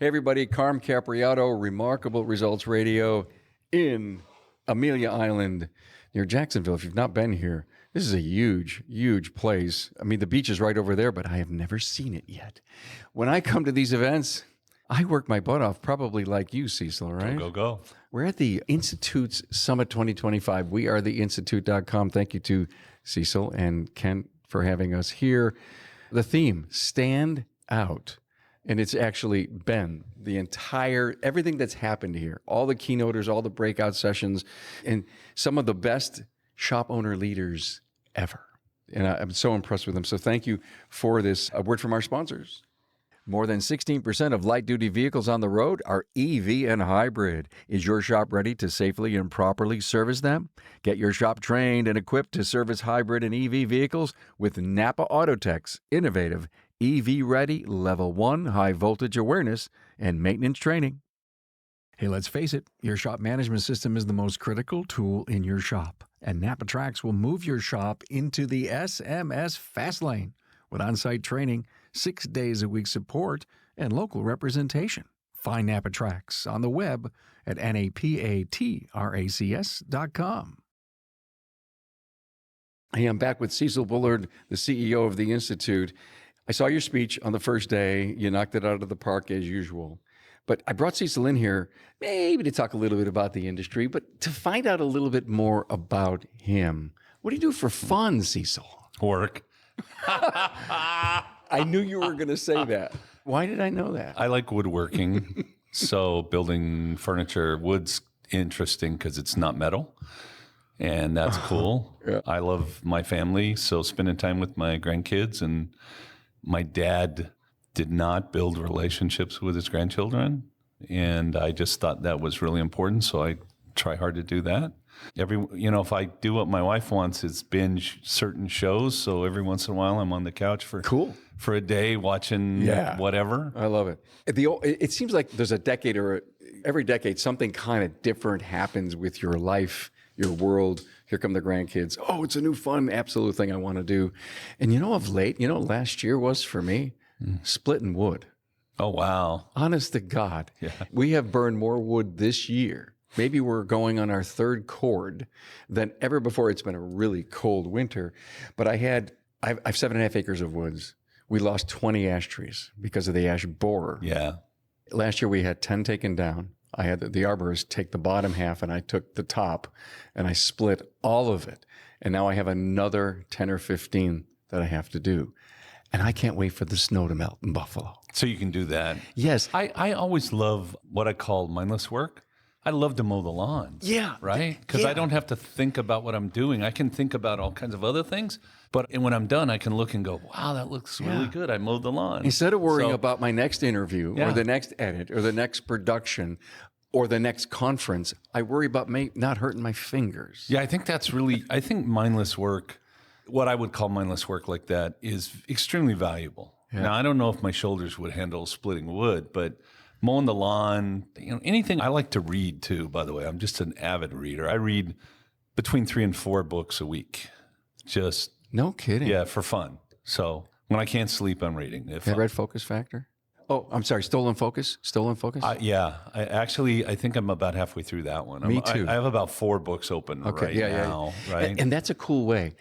Hey, everybody, Carm Capriato, Remarkable Results Radio in Amelia Island near Jacksonville. If you've not been here, this is a huge, huge place. I mean, the beach is right over there, but I have never seen it yet. When I come to these events, I work my butt off, probably like you, Cecil, right? Go. We're at the Institute's Summit 2025. We are theinstitute.com. Thank you to Cecil and Kent for having us here. The theme, Stand Out. And it's actually been the entire, everything that's happened here, all the keynoters, all the breakout sessions, and some of the best shop owner leaders ever. And I'm so impressed with them. So thank you for this. A word from our sponsors. More than 16% of light-duty vehicles on the road are EV and hybrid. Is your shop ready to safely and properly service them? Get your shop trained and equipped to service hybrid and EV vehicles with NAPA Autotech's innovative EV-ready Level 1 high-voltage awareness and maintenance training. Hey, let's face it, your shop management system is the most critical tool in your shop, and NAPA Tracks will move your shop into the SMS fast lane with on-site training, 6 days a week support, and local representation. Find NAPA Tracks on the web at napatracks.com. Hey, I'm back with Cecil Bullard, the CEO of the Institute. I saw your speech on the first day. You knocked it out of the park as usual. But I brought Cecil in here maybe to talk a little bit about the industry, but to find out a little bit more about him. What do you do for fun, Cecil? Work. I knew you were going to say that. Why did I know that? I like woodworking. So building furniture, wood's interesting because it's not metal. And that's cool. Yeah. I love my family. So spending time with my grandkids, and my dad did not build relationships with his grandchildren. And I just thought that was really important. So I try hard to do that. If I do what my wife wants, it's binge certain shows. So every once in a while, I'm on the couch for a day watching whatever. I love it. It seems like there's a decade or every decade, something kind of different happens with your life, your world. Here come the grandkids. Oh, it's a new fun, absolute thing I want to do. And of late, last year was for me, splitting wood. Oh, wow. Honest to God. Yeah. We have burned more wood this year. Maybe we're going on our third cord than ever before. It's been a really cold winter, but I have 7.5 acres of woods. We lost 20 ash trees because of the ash borer. Yeah. Last year we had 10 taken down. I had the arborist take the bottom half and I took the top and I split all of it. And now I have another 10 or 15 that I have to do. And I can't wait for the snow to melt in Buffalo. So you can do that. Yes. I always love what I call mindless work. I love to mow the lawns. Yeah. Right? Because I don't have to think about what I'm doing. I can think about all kinds of other things. But when I'm done, I can look and go, wow, that looks really good. I mowed the lawn. Instead of worrying about my next interview or the next edit or the next production or the next conference, I worry about not hurting my fingers. Yeah, I think I think mindless work, what I would call mindless work like that, is extremely valuable. Yeah. Now, I don't know if my shoulders would handle splitting wood, but mowing the lawn, anything. I like to read too, by the way. I'm just an avid reader. I read between 3 and 4 books a week. Just no kidding. Yeah, for fun. So when I can't sleep, I'm reading. Have you read Focus Factor? Oh, I'm sorry, Stolen Focus? Stolen Focus? Yeah. I think I'm about halfway through that one. Me too. I have about 4 books open now. Right? And that's a cool way.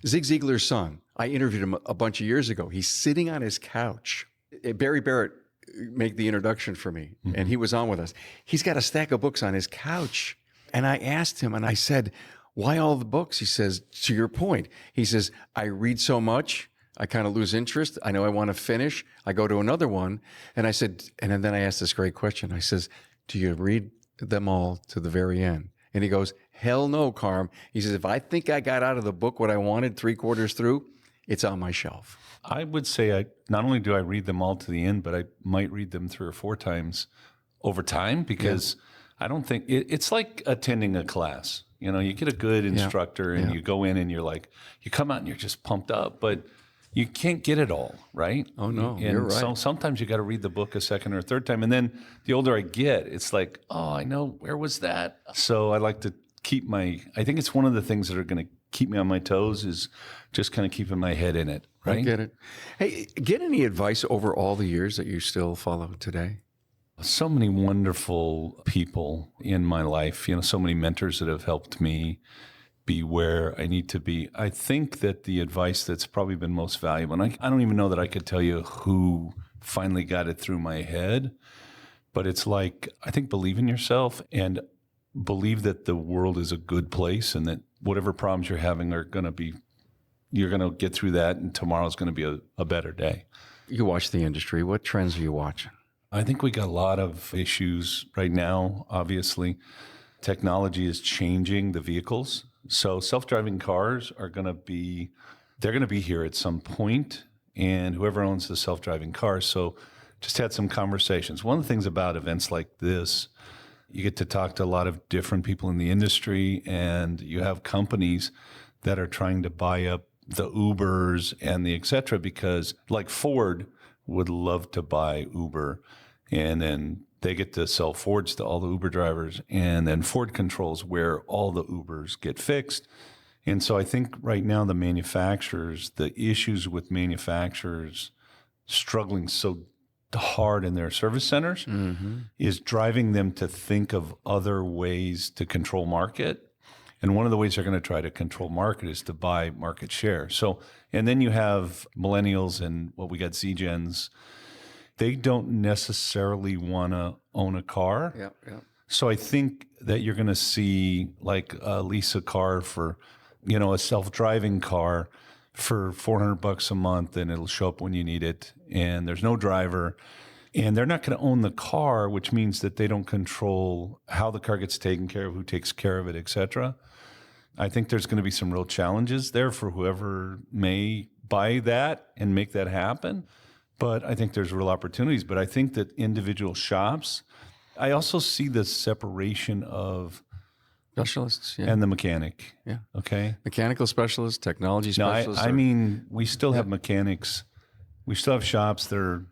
Zig Ziglar's son, I interviewed him a bunch of years ago. He's sitting on his couch. Barry Barrett made the introduction for me, and he was on with us. He's got a stack of books on his couch. And I asked him, and I said, why all the books? He says, to your point, he says, I read so much, I kind of lose interest. I know I want to finish. I go to another one. And I said, and then I asked this great question. I says, do you read them all to the very end? And he goes, hell no, Carm. He says, if I think I got out of the book what I wanted 3/4 through, it's on my shelf. I would say not only do I read them all to the end, but I might read them 3 or 4 times over time because I don't think it's like attending a class. You get a good instructor and you go in and you're like, you come out and you're just pumped up, but you can't get it all, right? Oh, no, and you're right. So sometimes you got to read the book a second or third time. And then the older I get, it's like, oh, I know, where was that? So I like to I think it's one of the things that are going to keep me on my toes is just kind of keeping my head in it, right? I get it. Hey, get any advice over all the years that you still follow today? So many wonderful people in my life, so many mentors that have helped me be where I need to be. I think that the advice that's probably been most valuable, and I don't even know that I could tell you who finally got it through my head, but it's like, I think believe in yourself and believe that the world is a good place and that whatever problems you're having are going to be, you're going to get through that and tomorrow's going to be a better day. You watch the industry. What trends are you watching? I think we got a lot of issues right now, obviously. Technology is changing the vehicles. So self-driving cars are going to be, they're going to be here at some point, and whoever owns the self-driving cars. So just had some conversations. One of the things about events like this, you get to talk to a lot of different people in the industry, and you have companies that are trying to buy up the Ubers and the et cetera, because like Ford would love to buy Uber, and then they get to sell Fords to all the Uber drivers, and then Ford controls where all the Ubers get fixed. And so I think right now the manufacturers, the issues with manufacturers struggling so hard in their service centers is driving them to think of other ways to control market. And one of the ways they're going to try to control market is to buy market share. So, and then you have millennials and what we got Z-Gens. They don't necessarily want to own a car. Yeah. So I think that you're going to see like lease a car for, a self-driving car for $400 a month, and it'll show up when you need it. And there's no driver, and they're not going to own the car, which means that they don't control how the car gets taken care of, who takes care of it, et cetera. I think there's going to be some real challenges there for whoever may buy that and make that happen. But I think there's real opportunities. But I think that individual shops, I also see the separation of Specialists, yeah. and the mechanic. Yeah. Okay. Mechanical specialists, technology No, specialists. I mean, we still have mechanics. We still have shops that are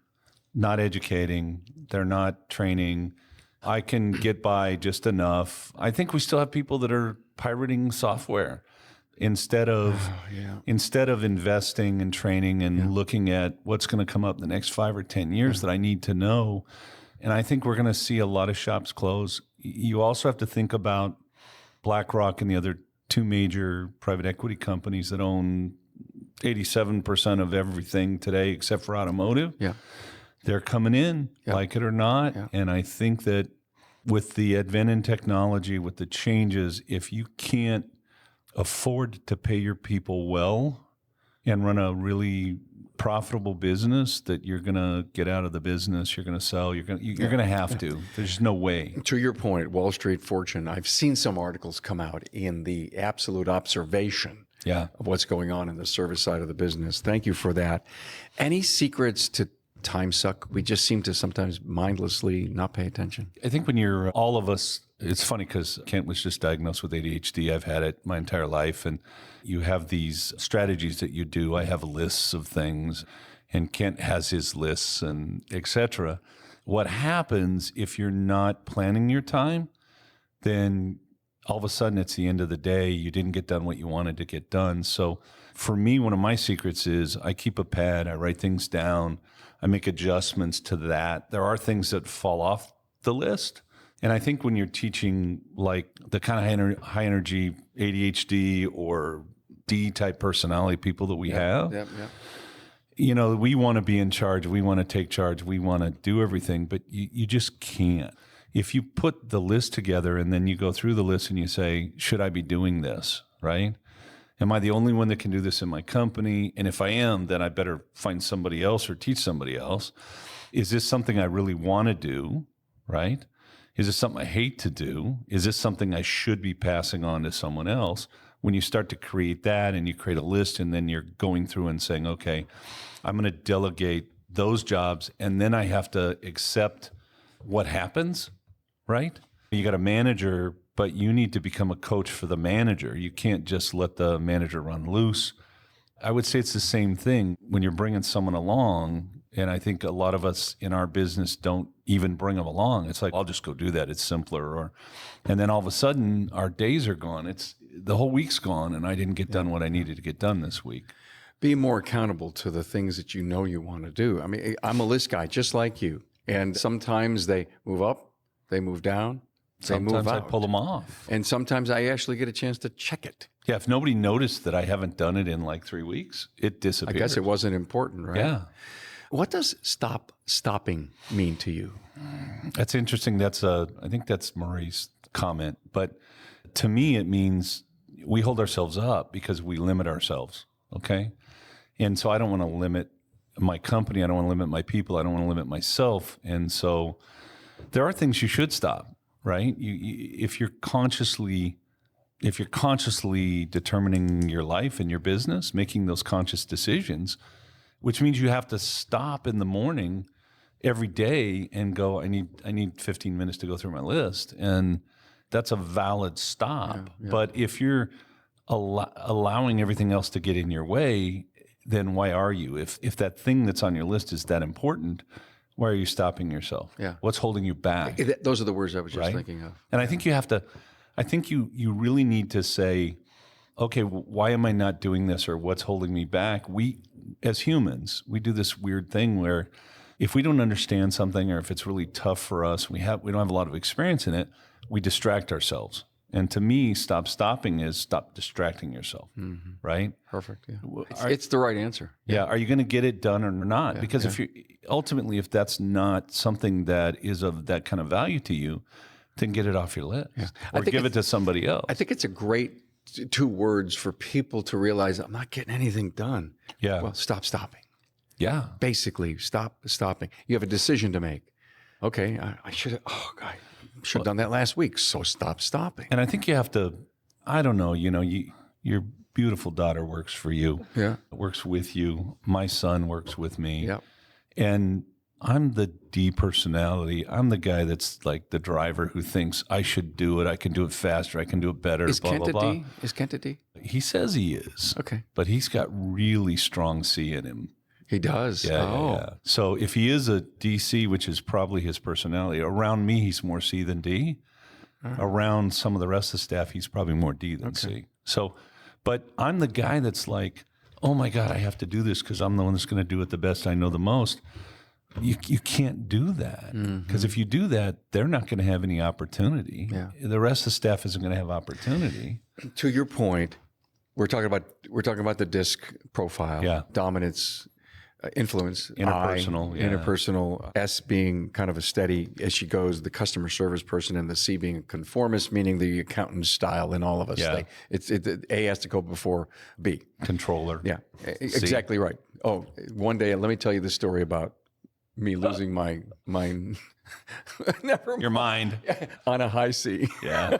not educating. They're not training. I can get by just enough. I think we still have people that are pirating software instead of investing and training and looking at what's going to come up in the next 5 or 10 years that I need to know. And I think we're going to see a lot of shops close. You also have to think about BlackRock and the other two major private equity companies that own 87% of everything today except for automotive. Yeah. They're coming in, like it or not. Yeah. And I think that with the advent in technology, with the changes, if you can't afford to pay your people well and run a really profitable business, that you're going to get out of the business, you're going to sell, you're going to have to. There's no way. To your point, Wall Street Fortune, I've seen some articles come out in the absolute observation of what's going on in the service side of the business. Thank you for that. Any secrets to time suck? We just seem to sometimes mindlessly not pay attention. I think when you're all of us, it's funny because Kent was just diagnosed with ADHD. I've had it my entire life. And you have these strategies that you do. I have lists of things, and Kent has his lists and et cetera. What happens if you're not planning your time, then all of a sudden it's the end of the day. You didn't get done what you wanted to get done. So for me, one of my secrets is I keep a pad. I write things down. I make adjustments to that. There are things that fall off the list. And I think when you're teaching like the kind of high energy ADHD or D type personality people that we have, we want to be in charge. We want to take charge. We want to do everything, but you just can't. If you put the list together and then you go through the list and you say, should I be doing this, right? Am I the only one that can do this in my company? And if I am, then I better find somebody else or teach somebody else. Is this something I really want to do, right? Is this something I hate to do? Is this something I should be passing on to someone else? When you start to create that and you create a list and then you're going through and saying, okay, I'm going to delegate those jobs and then I have to accept what happens, right? You got a manager, but you need to become a coach for the manager. You can't just let the manager run loose. I would say it's the same thing when you're bringing someone along. And I think a lot of us in our business don't even bring them along. It's like, I'll just go do that. It's simpler. And then all of a sudden our days are gone. It's the whole week's gone and I didn't get done what I needed to get done this week. Be more accountable to the things that you know you want to do. I mean, I'm a list guy just like you. And sometimes they move up, they move down, they move Sometimes I out. pull them off. And sometimes I actually get a chance to check it. Yeah, if nobody noticed that I haven't done it in like 3 weeks, it disappears. I guess it wasn't important, right? Yeah. What does stopping mean to you? That's interesting. I think that's Murray's comment. But to me, it means we hold ourselves up because we limit ourselves. Okay. And so I don't want to limit my company. I don't want to limit my people. I don't want to limit myself. And so there are things you should stop, right? If you're consciously determining your life and your business, making those conscious decisions, which means you have to stop in the morning every day and go, I need 15 minutes to go through my list. And that's a valid stop. Yeah. But if you're allowing everything else to get in your way, then why are you? If that thing that's on your list is that important, why are you stopping yourself? Yeah. What's holding you back? Those are the words I was just Right? thinking of. And I think you really need to say, okay, why am I not doing this, or what's holding me back? We, as humans, we do this weird thing where if we don't understand something, or if it's really tough for us, we don't have a lot of experience in it, we distract ourselves. And to me, stopping is stop distracting yourself, right? Perfect. Yeah. It's the right answer. Yeah. Are you going to get it done or not? Because if that's not something that is of that kind of value to you, then get it off your list or give it to somebody else. I think it's a great 2 words for people to realize I'm not getting anything done. Yeah. Well, stop stopping. Yeah. Basically, stop stopping. You have a decision to make. Okay, I should have done that last week. So stop stopping. And I think you have to, I don't know, your beautiful daughter works for you. Yeah. Works with you. My son works with me. Yeah. And I'm the D personality. I'm the guy that's like the driver who thinks I should do it. I can do it faster. I can do it better. Is blah, Kent blah, a blah. D? Is Kent a D? He says he is. Okay. But he's got really strong C in him. He does. Yeah. So if he is a DC, which is probably his personality, around me, he's more C than D. Around some of the rest of the staff, he's probably more D than C. So, but I'm the guy that's like, oh my God, I have to do this because I'm the one that's going to do it the best. I know the most. You can't do that because if you do that, they're not going to have any opportunity. Yeah. The rest of the staff isn't going to have opportunity. To your point, we're talking about the DISC profile. Dominance, influence, Interpersonal, I, interpersonal. S being kind of a steady as she goes, the customer service person, and the C being a conformist, meaning the accountant style in all of us. Yeah. A has to go before B. Controller. Yeah, exactly right. Oh, one day, let me tell you the story about me losing my mind. Never mind. Your mind. On a high C. Yeah.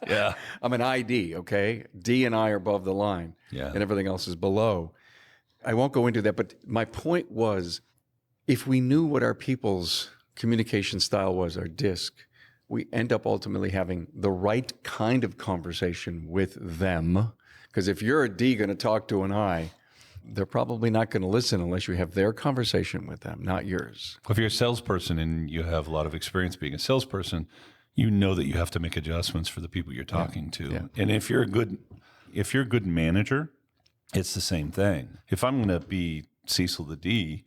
Yeah. I'm an ID, okay? D and I are above the line. Yeah. And everything else is below. I won't go into that, but my point was, if we knew what our people's communication style was, our DISC, we end up ultimately having the right kind of conversation with them. Because if you're a D going to talk to an I, they're probably not going to listen unless you have their conversation with them, not yours. If you're a salesperson and you have a lot of experience being a salesperson, you know that you have to make adjustments for the people you're talking to. Yeah. And if you're a good manager, it's the same thing. If I'm going to be Cecil the D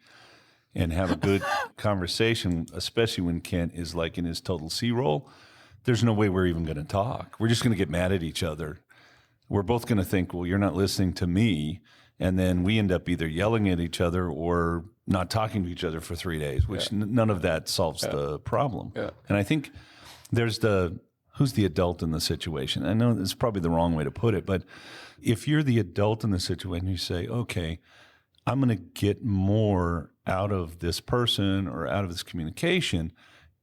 and have a good conversation, especially when Kent is like in his total C role, there's no way we're even going to talk. We're just going to get mad at each other. We're both going to think, well, you're not listening to me. And then we end up either yelling at each other or not talking to each other for 3 days, which none of that solves the problem. Yeah. And I think there's who's the adult in the situation? I know it's probably the wrong way to put it, but if you're the adult in the situation, you say, okay, I'm going to get more out of this person or out of this communication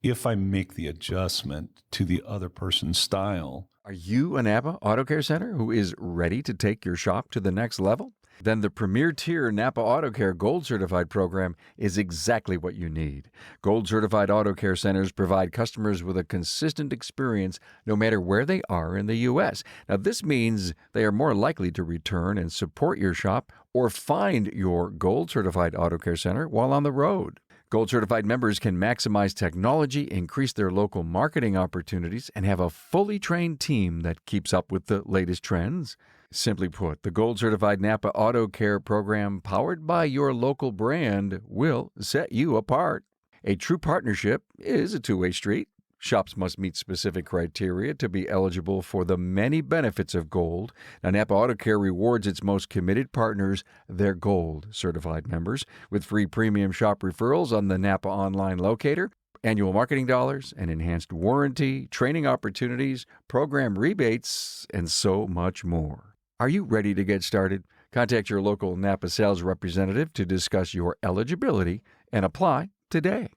if I make the adjustment to the other person's style. Are you a NAPA Auto Care Center who is ready to take your shop to the next level? Then the premier tier NAPA Auto Care Gold Certified program is exactly what you need. Gold Certified Auto Care Centers provide customers with a consistent experience no matter where they are in the U.S. Now, this means they are more likely to return and support your shop or find your Gold Certified Auto Care Center while on the road. Gold Certified members can maximize technology, increase their local marketing opportunities, and have a fully trained team that keeps up with the latest trends. Simply put, the Gold Certified NAPA Auto Care program powered by your local brand will set you apart. A true partnership is a two-way street. Shops must meet specific criteria to be eligible for the many benefits of Gold. Now, NAPA Auto Care rewards its most committed partners, their Gold certified members, with free premium shop referrals on the NAPA online locator, annual marketing dollars, and enhanced warranty, training opportunities, program rebates, and so much more. Are you ready to get started? Contact your local NAPA sales representative to discuss your eligibility and apply today.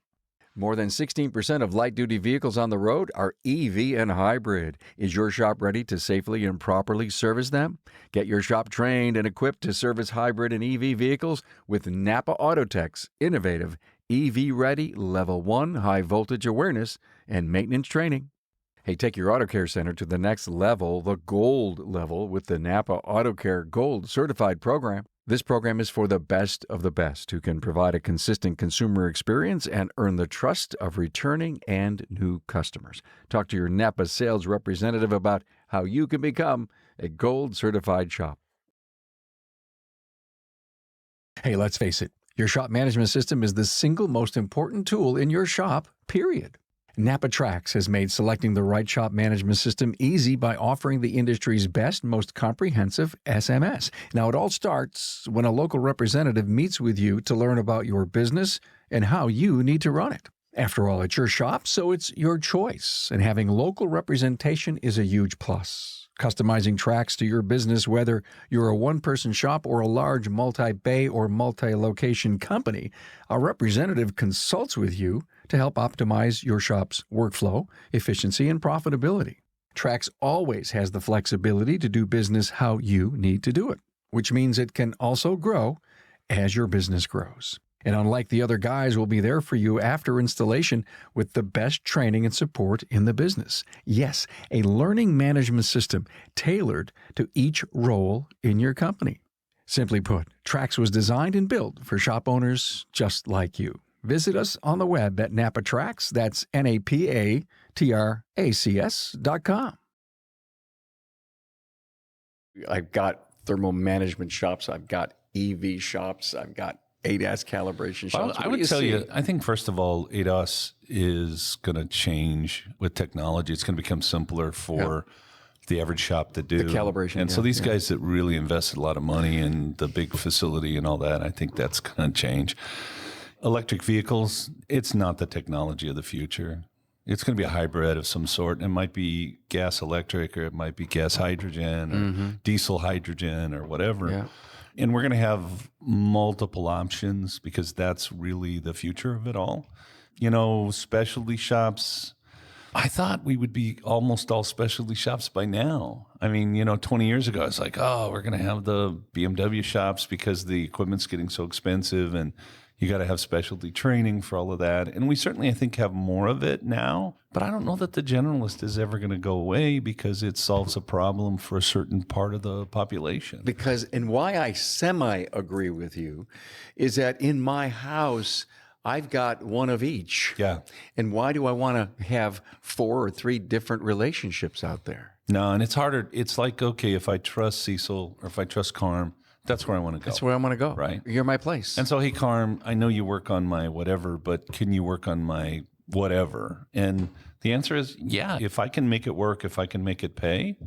More than 16% of light-duty vehicles on the road are EV and hybrid. Is your shop ready to safely and properly service them? Get your shop trained and equipped to service hybrid and EV vehicles with NAPA Autotech's innovative EV-ready Level 1 high-voltage awareness and maintenance training. Hey, take your Auto Care Center to the next level, the Gold level, with the NAPA Auto Care Gold Certified Program. This program is for the best of the best who can provide a consistent consumer experience and earn the trust of returning and new customers. Talk to your NAPA sales representative about how you can become a Gold certified shop. Hey, let's face it, your shop management system is the single most important tool in your shop, period. NAPA Trax has made selecting the right shop management system easy by offering the industry's best, most comprehensive SMS. Now, it all starts when a local representative meets with you to learn about your business and how you need to run it. After all, it's your shop, so it's your choice, and having local representation is a huge plus. Customizing Trax to your business, whether you're a one-person shop or a large multi-bay or multi-location company, a representative consults with you to help optimize your shop's workflow, efficiency, and profitability. Trax always has the flexibility to do business how you need to do it, which means it can also grow as your business grows. And unlike the other guys, will be there for you after installation with the best training and support in the business. Yes, a learning management system tailored to each role in your company. Simply put, Trax was designed and built for shop owners just like you. Visit us on the web at NAPA Trax, that's NAPATRACS.com. I've got thermal management shops, I've got EV shops, I've got ADAS calibration shops. Well, I would tell you, I think first of all, ADAS is going to change with technology. It's going to become simpler for the average shop to do. The calibration. And so these guys that really invested a lot of money in the big facility and all that, I think that's going to change. Electric vehicles, it's not the technology of the future. It's going to be a hybrid of some sort. It might be gas electric, or it might be gas hydrogen, or diesel hydrogen, or whatever. Yeah. And we're going to have multiple options because that's really the future of it all. You know, specialty shops, I thought we would be almost all specialty shops by now. I mean, 20 years ago, it's like, oh, we're going to have the BMW shops because the equipment's getting so expensive and you got to have specialty training for all of that. And we certainly, I think, have more of it now. But I don't know that the generalist is ever going to go away because it solves a problem for a certain part of the population. Because, and why I semi-agree with you, is that in my house, I've got one of each. Yeah. And why do I want to have 4 or 3 different relationships out there? No, and it's harder. It's like, okay, if I trust Cecil or if I trust Carm, that's where I want to go. That's where I want to go. Right. You're my place. And so, hey, Carm, I know you work on my whatever, but can you work on my whatever? And the answer is, yeah, if I can make it work, if I can make it pay,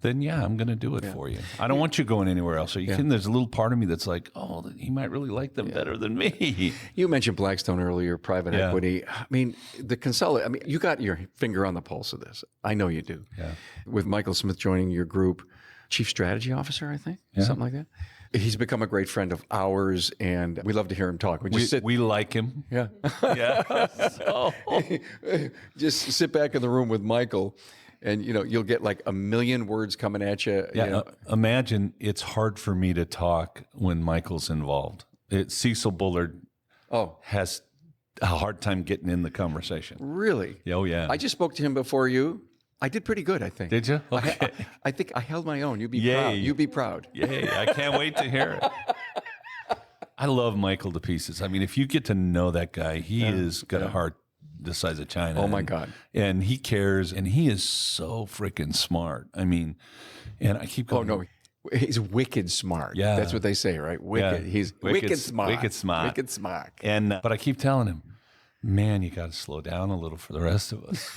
then yeah, I'm going to do it for you. I don't want you going anywhere else. So you can, there's a little part of me that's like, oh, he might really like them better than me. You mentioned Blackstone earlier, private equity. I mean, you got your finger on the pulse of this. I know you do. Yeah. With Michael Smith joining your group, Chief Strategy Officer, I think, something like that. He's become a great friend of ours, and we love to hear him talk. We like him. Yeah. Yeah. So. Just sit back in the room with Michael, and you'll get like a million words coming at you. Yeah. Imagine it's hard for me to talk when Michael's involved. Cecil Bullard has a hard time getting in the conversation. Really? Oh, yeah. I just spoke to him before you. I did pretty good, I think. Did you? Okay. I think I held my own. You'd be proud. You'd be proud. Yay. I can't wait to hear it. I love Michael to pieces. I mean, if you get to know that guy, he has got a heart the size of China. Oh, my God. And he cares, and he is so freaking smart. I mean, and I keep going. Oh, no. He's wicked smart. Yeah. That's what they say, right? Wicked. Yeah. He's wicked smart. Wicked smart. Wicked smart. And, but I keep telling him, man, you got to slow down a little for the rest of us,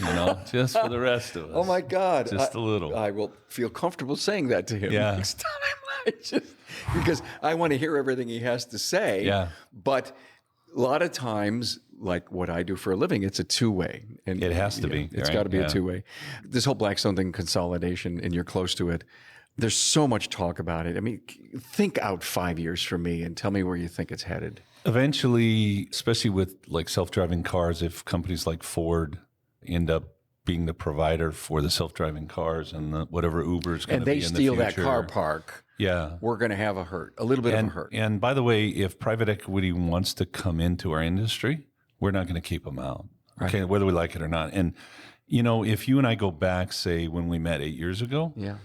just for the rest of us. Oh my God. Just a little. I will feel comfortable saying that to him Yeah. next time. Because I want to hear everything he has to say. Yeah. But a lot of times, like what I do for a living, it's a two-way. And It has to be. It's right? got to be Yeah. a two-way. This whole Blackstone thing, consolidation, and you're close to it. There's so much talk about it. I mean, think out 5 years from me and tell me where you think it's headed. Eventually, especially with like self-driving cars, if companies like Ford end up being the provider for the self-driving cars and whatever Uber is going to be in the future. And they steal that car park. Yeah. We're going to have a little bit of a hurt. And by the way, if private equity wants to come into our industry, we're not going to keep them out. Right. Okay, whether we like it or not. And, if you and I go back, say, when we met 8 years ago, Yeah.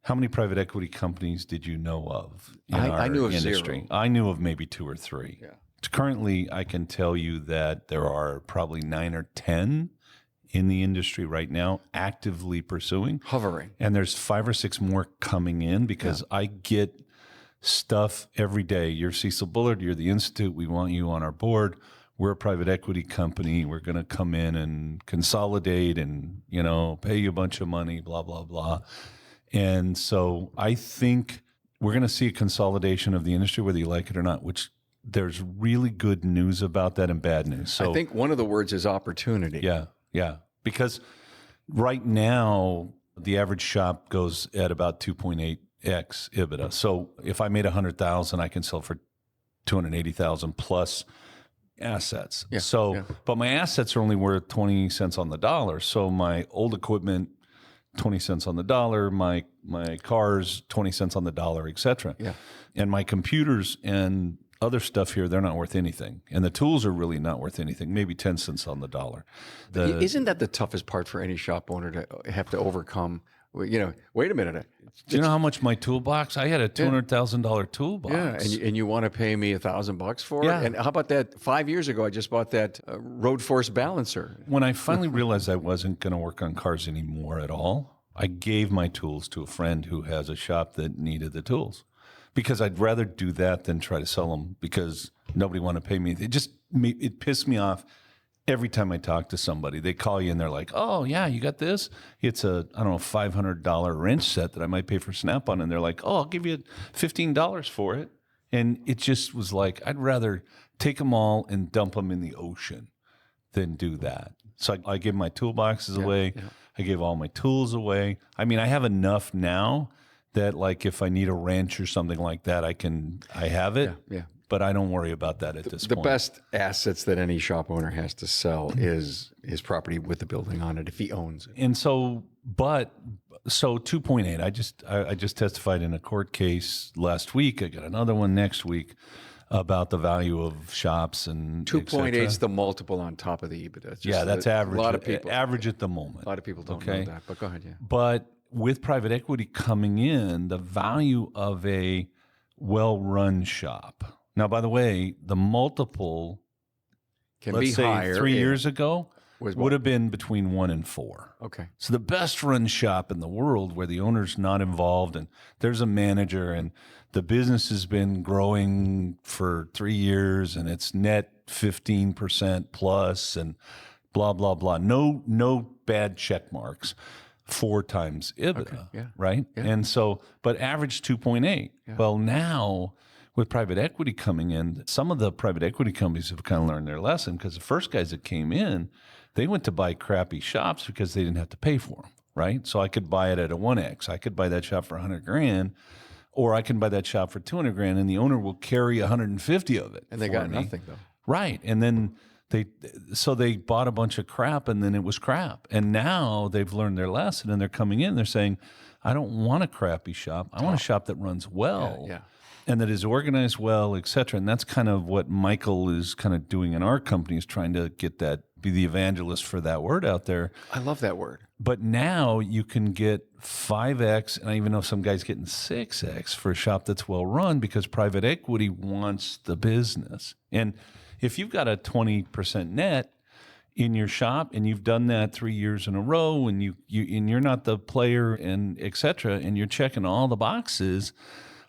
how many private equity companies did you know of in our I knew of industry? 0. I knew of maybe 2 or 3. Yeah. Currently, I can tell you that there are probably 9 or 10 in the industry right now actively pursuing. Hovering. And there's 5 or 6 more coming in because I get stuff every day. You're Cecil Bullard, you're the Institute, we want you on our board. We're a private equity company. We're going to come in and consolidate and, pay you a bunch of money, blah, blah, blah. And so I think we're going to see a consolidation of the industry, whether you like it or not, which there's really good news about that and bad news. So I think one of the words is opportunity. Yeah. Because right now, the average shop goes at about 2.8x EBITDA. So if I made 100,000, I can sell for 280,000 plus assets. But my assets are only worth 20 cents on the dollar. So my old equipment, 20 cents on the dollar, my cars, 20 cents on the dollar, et cetera. Yeah. And my computers and other stuff here, they're not worth anything. And the tools are really not worth anything, maybe 10 cents on the dollar. Isn't that the toughest part for any shop owner to have to overcome? Wait a minute. Do you know how much my toolbox? I had a $200,000 toolbox. Yeah, and you want to pay me $1,000 for Yeah. it? And how about that? 5 years ago, I just bought that road force balancer. When I finally realized I wasn't going to work on cars anymore at all, I gave my tools to a friend who has a shop that needed the tools. Because I'd rather do that than try to sell them because nobody wanted to pay me. It pissed me off every time I talk to somebody. They call you and they're like, "Oh yeah, you got this? It's a $500 wrench set that I might pay for Snap-on," and they're like, "Oh, I'll give you $15 for it." And it just was like, I'd rather take them all and dump them in the ocean than do that. So I give my toolboxes away. Yeah. I give all my tools away. I mean, I have enough now that like if I need a wrench or something like that, I have it. Yeah. But I don't worry about that at this The point. best assets that any shop owner has to sell is his property with the building on it if he owns it. And so 2.8. I just testified in a court case last week. I got another one next week about the value of shops and 2.8 is the multiple on top of the EBITDA. It's just that's average. A lot of people. Average at the moment. A lot of people don't know that. But go ahead. Yeah. But with private equity coming in, the value of a well-run shop. Now, by the way, the multiple, Can let's be say higher. 3 years ago, Was would have been between 1 and 4. Okay. So the best run shop in the world where the owner's not involved and there's a manager and the business has been growing for 3 years and it's net 15% plus and blah, blah, blah. No bad check marks. 4 times EBITDA, right? Yeah. And so, but average 2.8. Yeah. Well, now with private equity coming in, some of the private equity companies have kind of learned their lesson because the first guys that came in, they went to buy crappy shops because they didn't have to pay for them, right? So I could buy it at a 1X. I could buy that shop for $100,000, or I can buy that shop for $200,000, and the owner will carry 150 of it. And they got nothing though. Right. And then they bought a bunch of crap and then it was crap. And now they've learned their lesson and they're coming in, they're saying, I don't want a crappy shop. I want a shop that runs well. Yeah. And that is organized well, et cetera. And that's kind of what Michael is kind of doing in our company, is trying to get that, be the evangelist for that word out there. I love that word. But now you can get 5X, and I even know some guys getting 6X for a shop that's well run because private equity wants the business. And if you've got a 20% net in your shop and you've done that 3 years in a row and you're not the player and et cetera, and you're checking all the boxes,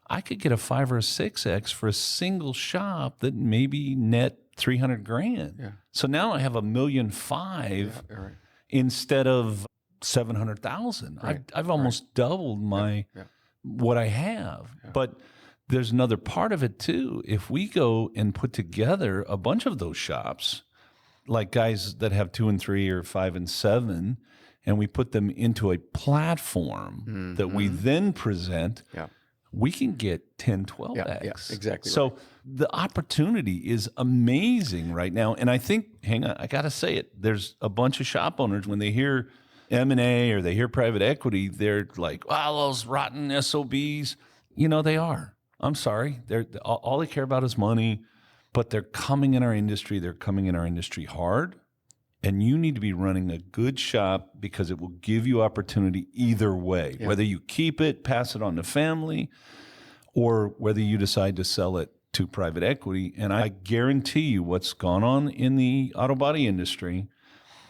I could get a 5 or a 6X for a single shop that maybe net 300 grand. Yeah. So now I have $1.5 million Right. instead of 700,000. Right. I've almost doubled my what I have. Yeah. But there's another part of it too. If we go and put together a bunch of those shops, like guys that have 2 and 3 or 5 and 7, and we put them into a platform that we then present, we can get 10, 12x. Yeah, exactly. So the opportunity is amazing right now. And I think, hang on, I got to say it. There's a bunch of shop owners, when they hear M&A or they hear private equity, they're like, wow, those rotten SOBs. You know, they are. I'm sorry. All they care about is money, but they're coming in our industry. They're coming in our industry hard. And you need to be running a good shop because it will give you opportunity either way, whether you keep it, pass it on to family, or whether you decide to sell it to private equity. And I guarantee you what's gone on in the auto body industry.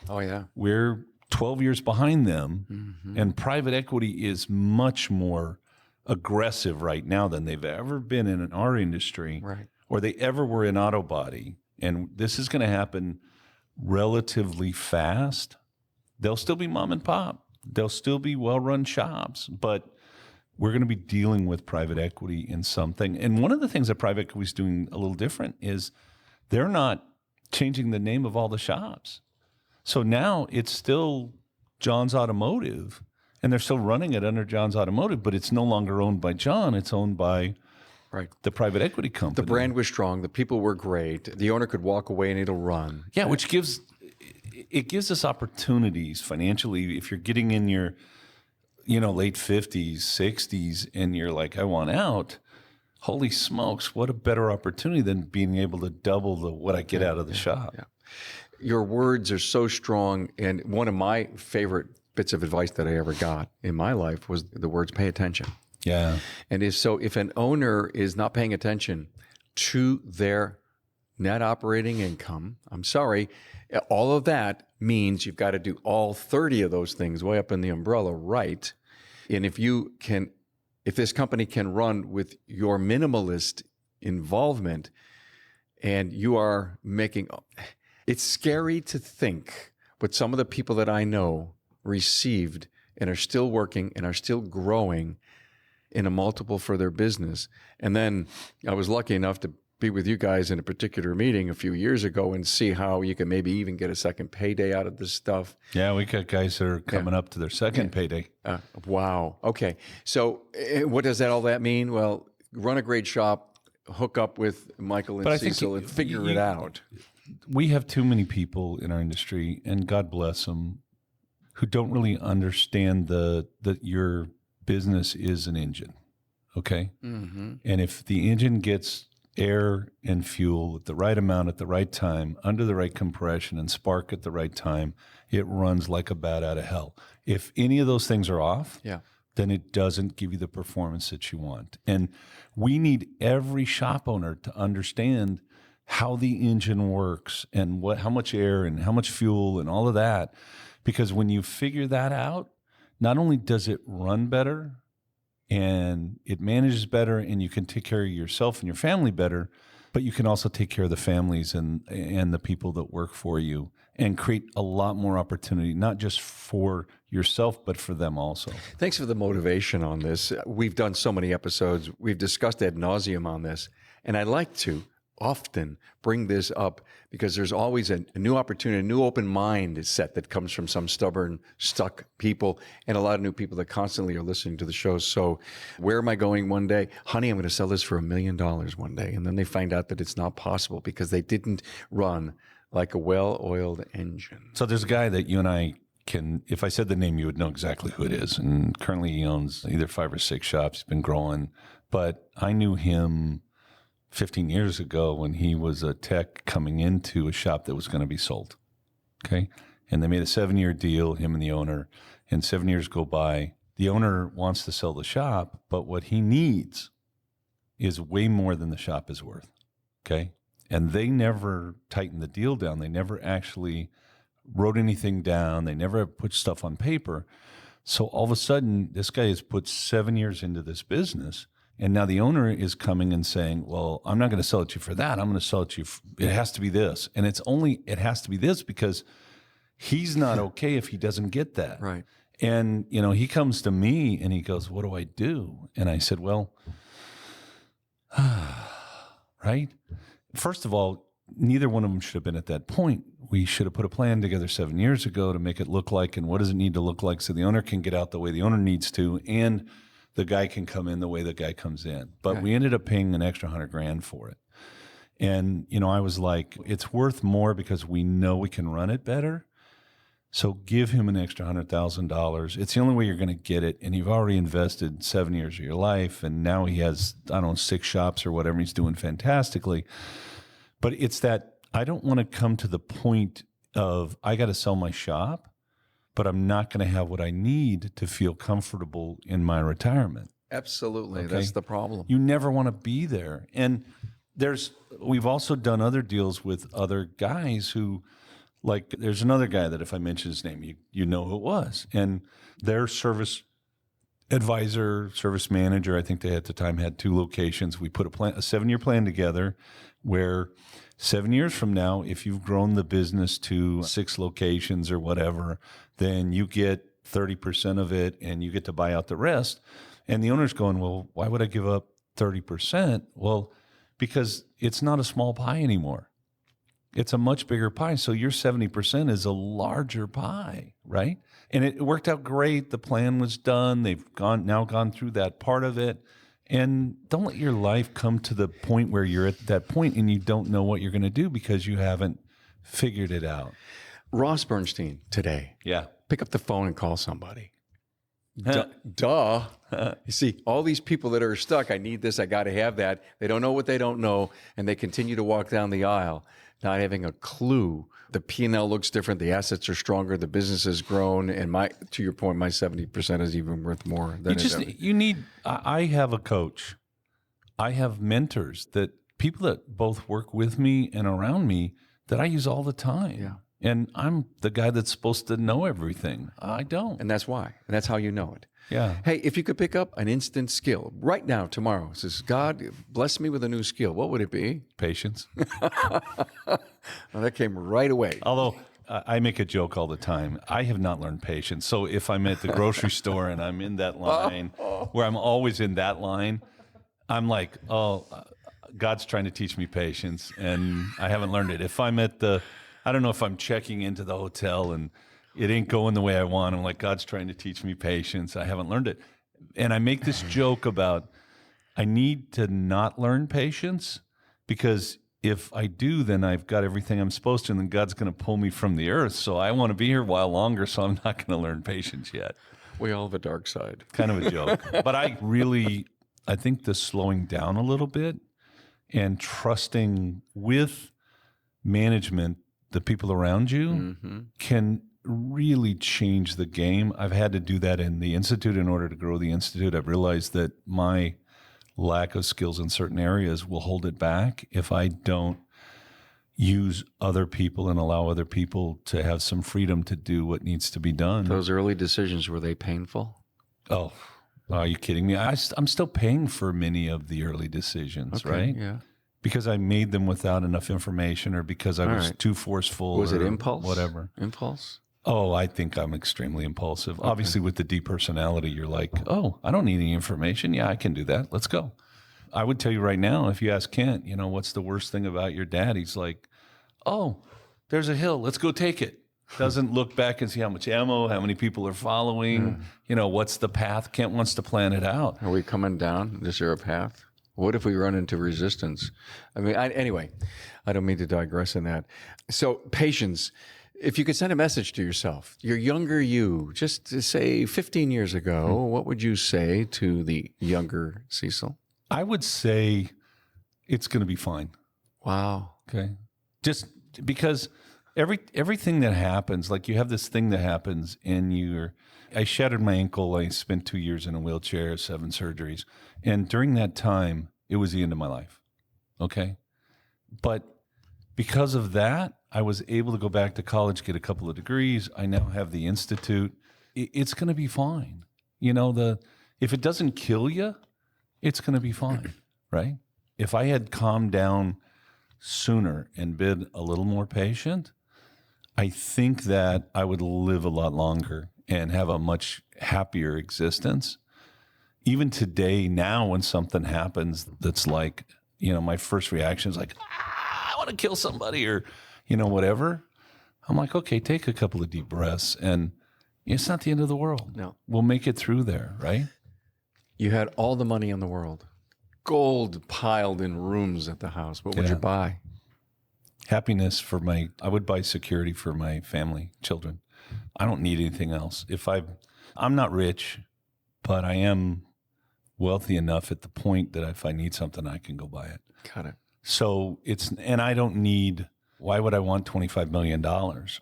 Oh, yeah. We're 12 years behind them, and private equity is much more aggressive right now than they've ever been in our industry, or they ever were in auto body. And this is going to happen relatively fast. They'll still be mom and pop. They'll still be well-run shops, but we're going to be dealing with private equity in something. And one of the things that private equity is doing a little different is they're not changing the name of all the shops. So now it's still John's Automotive, and they're still running it under John's Automotive, but it's no longer owned by John. It's owned by the private equity company. The brand was strong. The people were great. The owner could walk away and it'll run. Yeah, which gives us opportunities financially. If you're getting in your, late 50s, 60s, and you're like, I want out. Holy smokes, what a better opportunity than being able to double what I get out of the shop. Yeah. Your words are so strong. And one of my favorite bits of advice that I ever got in my life was the words, pay attention. Yeah. And if an owner is not paying attention to their net operating income, I'm sorry, all of that means you've got to do all 30 of those things way up in the umbrella, right? And if this company can run with your minimalist involvement and you are making, it's scary to think what some of the people that I know received and are still working and are still growing in a multiple for their business. And then I was lucky enough to be with you guys in a particular meeting a few years ago and see how you can maybe even get a second payday out of this stuff. Yeah, we got guys that are coming up to their second payday. Wow. Okay. So what does all that mean? Well, run a great shop, hook up with Michael and Cecil and figure it out. We have too many people in our industry, and God bless them, who don't really understand that your business is an engine, okay? And if the engine gets air and fuel at the right amount at the right time, under the right compression and spark at the right time, it runs like a bat out of hell. If any of those things are off, then it doesn't give you the performance that you want. And we need every shop owner to understand how the engine works and how much air and how much fuel and all of that. Because when you figure that out, not only does it run better and it manages better and you can take care of yourself and your family better, but you can also take care of the families and the people that work for you and create a lot more opportunity, not just for yourself, but for them also. Thanks for the motivation on this. We've done so many episodes. We've discussed ad nauseum on this. And I like to often bring this up because there's always a new opportunity, a new open mind set that comes from some stubborn, stuck people and a lot of new people that constantly are listening to the show. So where am I going one day? Honey, I'm going to sell this for $1 million one day. And then they find out that it's not possible because they didn't run like a well-oiled engine. So there's a guy that you and I can, if I said the name, you would know exactly who it is. And currently he owns either 5 or 6 shops. He's been growing. But I knew him 15 years ago when he was a tech coming into a shop that was going to be sold. Okay. And they made a 7-year deal, him and the owner, and 7 years go by. The owner wants to sell the shop, but what he needs is way more than the shop is worth. Okay. And they never tightened the deal down. They never actually wrote anything down. They never put stuff on paper. So all of a sudden, this guy has put 7 years into this business. And now the owner is coming and saying, well, I'm not going to sell it to you for that. I'm going to sell it to you. It has to be this. And it has to be this because he's not okay if he doesn't get that. Right. And, he comes to me and he goes, what do I do? And I said, well, right? First of all, neither one of them should have been at that point. We should have put a plan together 7 years ago to make it look like, and what does it need to look like so the owner can get out the way the owner needs to, and the guy can come in the way the guy comes in. But we ended up paying an extra $100,000 for it. And, I was like, it's worth more because we know we can run it better. So give him an extra $100,000. It's the only way you're going to get it. And you've already invested 7 years of your life. And now he has, 6 shops or whatever. He's doing fantastically. But it's that I don't want to come to the point of I got to sell my shop, but I'm not going to have what I need to feel comfortable in my retirement. Absolutely. Okay? That's the problem. You never want to be there. And we've also done other deals with other guys who, like, there's another guy that if I mention his name, you know who it was. And their service advisor, service manager, I think they at the time had 2 locations. We put a 7-year plan together where 7 years from now, if you've grown the business to 6 locations or whatever, then you get 30% of it and you get to buy out the rest. And the owner's going, well, why would I give up 30%? Well, because it's not a small pie anymore. It's a much bigger pie. So your 70% is a larger pie, right? And it worked out great. The plan was done. They've now gone through that part of it. And don't let your life come to the point where you're at that point and you don't know what you're going to do because you haven't figured it out. Ross Bernstein today. Yeah. Pick up the phone and call somebody. Duh. You see, all these people that are stuck, I need this, I got to have that. They don't know what they don't know, and they continue to walk down the aisle, not having a clue. The P&L looks different, the assets are stronger, the business has grown, and to your point, my 70% is even worth more than I have a coach. I have mentors, that people that both work with me and around me that I use all the time. Yeah. And I'm the guy that's supposed to know everything. I don't. And that's why. And that's how you know it. Yeah. Hey, if you could pick up an instant skill right now, tomorrow, says, God, bless me with a new skill, what would it be? Patience. Well, that came right away. Although I make a joke all the time. I have not learned patience. So if I'm at the grocery store and I'm in that line where I'm always in that line, I'm like, God's trying to teach me patience, and I haven't learned it. If I'm I don't know if I'm checking into the hotel and it ain't going the way I want, I'm like, God's trying to teach me patience. I haven't learned it. And I make this joke about I need to not learn patience, because if I do, then I've got everything I'm supposed to, and then God's going to pull me from the earth. So I want to be here a while longer, so I'm not going to learn patience yet. We all have a dark side. Kind of a joke. But I think the slowing down a little bit and trusting with management, the people around you, can really change the game. I've had to do that in the Institute in order to grow the Institute. I've realized that my lack of skills in certain areas will hold it back if I don't use other people and allow other people to have some freedom to do what needs to be done. Those early decisions, were they painful? Oh, are you kidding me? I'm still paying for many of the early decisions, right? Yeah. Because I made them without enough information, or because I was too forceful. Was it impulse? Whatever. Impulse? Oh, I think I'm extremely impulsive. Okay. Obviously, with the deep personality, you're like, oh, I don't need any information. Yeah, I can do that. Let's go. I would tell you right now, if you ask Kent, what's the worst thing about your dad? He's like, oh, there's a hill. Let's go take it. Doesn't look back and see how much ammo, how many people are following. What's the path? Kent wants to plan it out. Are we coming down? Is there a path? What if we run into resistance? I mean, anyway, I don't mean to digress in that. So patience. If you could send a message to yourself, your younger you, just to say 15 years ago, what would you say to the younger Cecil? I would say it's going to be fine. Wow. Okay. Just because everything that happens, like you have this thing that happens and I shattered my ankle. I spent 2 years in a wheelchair, 7 surgeries. And during that time, it was the end of my life. Okay. But because of that, I was able to go back to college, get a couple of degrees. I now have the Institute. It's going to be fine. If it doesn't kill you, it's going to be fine, right? If I had calmed down sooner and been a little more patient, I think that I would live a lot longer and have a much happier existence. Even today, now, when something happens that's like, my first reaction is like, I want to kill somebody or, whatever. I'm like, okay, take a couple of deep breaths and it's not the end of the world. No. We'll make it through there, right? You had all the money in the world, gold piled in rooms at the house. What would you buy? Happiness I would buy security for my family, children. I don't need anything else. I'm not rich, but I am wealthy enough at the point that if I need something, I can go buy it. Got it. So and I don't need, why would I want $25 million?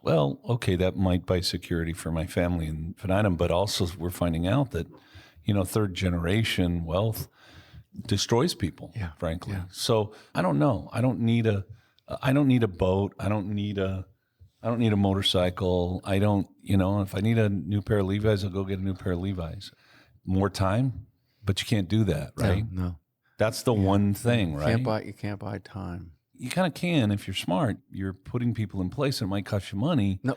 Well, okay, that might buy security for my family and infinitum, but also we're finding out that, third generation wealth destroys people, frankly. Yeah. So I don't know. I don't need a boat. I don't need a motorcycle. I don't, if I need a new pair of Levi's, I'll go get a new pair of Levi's. More time, but you can't do that, right? No. That's the one thing, right? You can't buy time. You kind of can if you're smart. You're putting people in place. It might cost you money. No,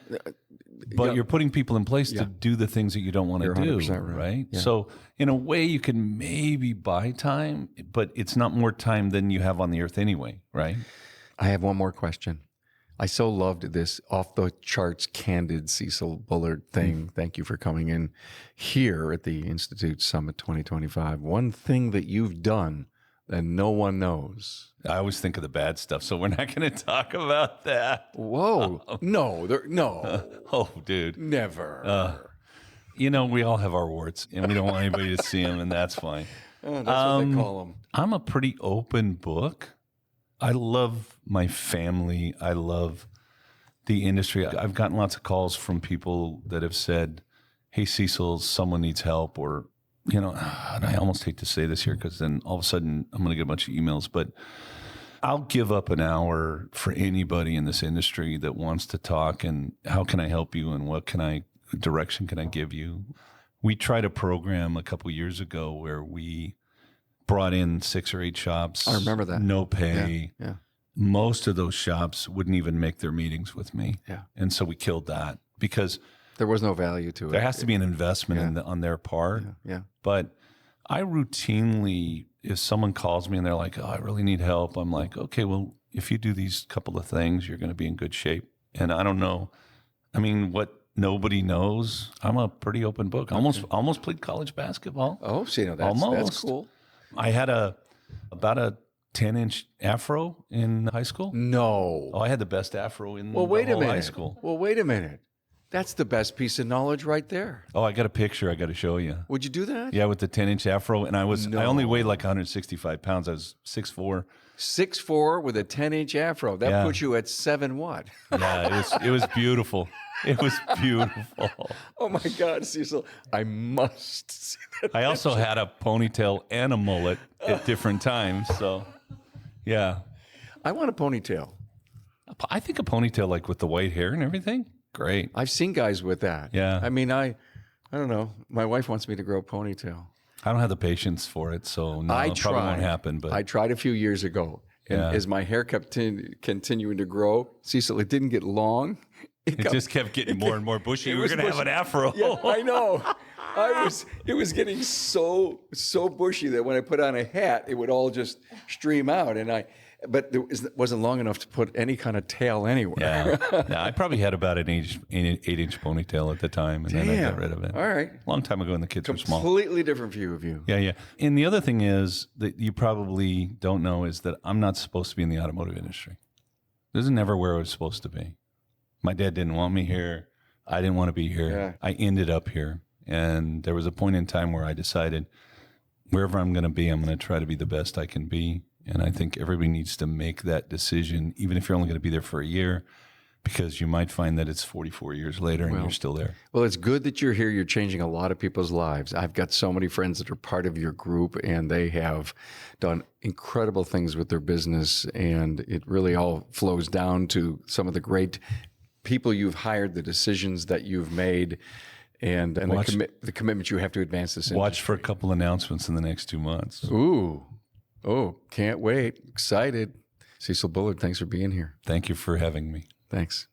but you're putting people in place to do the things that you don't want to do, right? Yeah. So in a way, you can maybe buy time, but it's not more time than you have on the earth anyway, right? I have one more question. I so loved this off the charts candid Cecil Bullard thing. Thank you for coming in here at the Institute Summit 2025. One thing that you've done that no one knows. I always think of the bad stuff, so we're not going to talk about that. Whoa. No. Oh, dude. Never. We all have our warts, and we don't want anybody to see them, and that's fine. That's what they call them. I'm a pretty open book. I love my family. I love the industry. I've gotten lots of calls from people that have said, hey, Cecil, someone needs help, or, and I almost hate to say this here because then all of a sudden I'm going to get a bunch of emails, but I'll give up an hour for anybody in this industry that wants to talk and how can I help you and what direction can I give you? We tried a program a couple years ago where we brought in 6 or 8 shops. I remember that. No pay. Yeah. Most of those shops wouldn't even make their meetings with me. Yeah. And so we killed that because there was no value to it. There has to be an investment on their part. Yeah. But I routinely, if someone calls me and they're like, oh, I really need help, I'm like, okay, well, if you do these couple of things, you're going to be in good shape. And I don't know. I mean, what nobody knows, I'm a pretty open book. Almost played college basketball. Oh, see, that's cool. I had about a 10-inch afro in high school. No. Oh, I had the best afro in the wait a whole minute. high school. Well, wait a minute. That's the best piece of knowledge right there. Oh, I got a picture I got to show you. Would you do that? Yeah, with the 10-inch afro. And I only weighed like 165 pounds. I was 6'4". 6'4" with a 10-inch afro. That puts you at 7 what? Yeah, it was beautiful. It was beautiful. Oh my God, Cecil. I must see that. I also had a ponytail and a mullet at different times. So, yeah. I want a ponytail. I think a ponytail, like with the white hair and everything, great. I've seen guys with that. Yeah. I mean, I don't know. My wife wants me to grow a ponytail. I don't have the patience for it, so no, it probably won't happen. But I tried a few years ago. And as my hair kept continuing to grow, Cecil, it didn't get long. It just kept getting more and more bushy. You were going to have an afro. Yeah, I know. It was getting so bushy that when I put on a hat, it would all just stream out. But it wasn't long enough to put any kind of tail anywhere. Yeah, I probably had about an 8-inch ponytail at the time, and then I got rid of it. All right. Long time ago when the kids were small. Completely different view of you. Yeah. And the other thing is that you probably don't know is that I'm not supposed to be in the automotive industry. This is never where I was supposed to be. My dad didn't want me here. I didn't want to be here. Yeah. I ended up here. And there was a point in time where I decided wherever I'm going to be, I'm going to try to be the best I can be. And I think everybody needs to make that decision, even if you're only going to be there for a year, because you might find that it's 44 years later and you're still there. Well, it's good that you're here. You're changing a lot of people's lives. I've got so many friends that are part of your group, and they have done incredible things with their business. And it really all flows down to some of the great people you've hired, the decisions that you've made. and Watch- the commitment you have to advance this Watch for a couple announcements in the next 2 months. Ooh. Oh, can't wait. Excited. Cecil Bullard, thanks for being here. Thank you for having me. Thanks.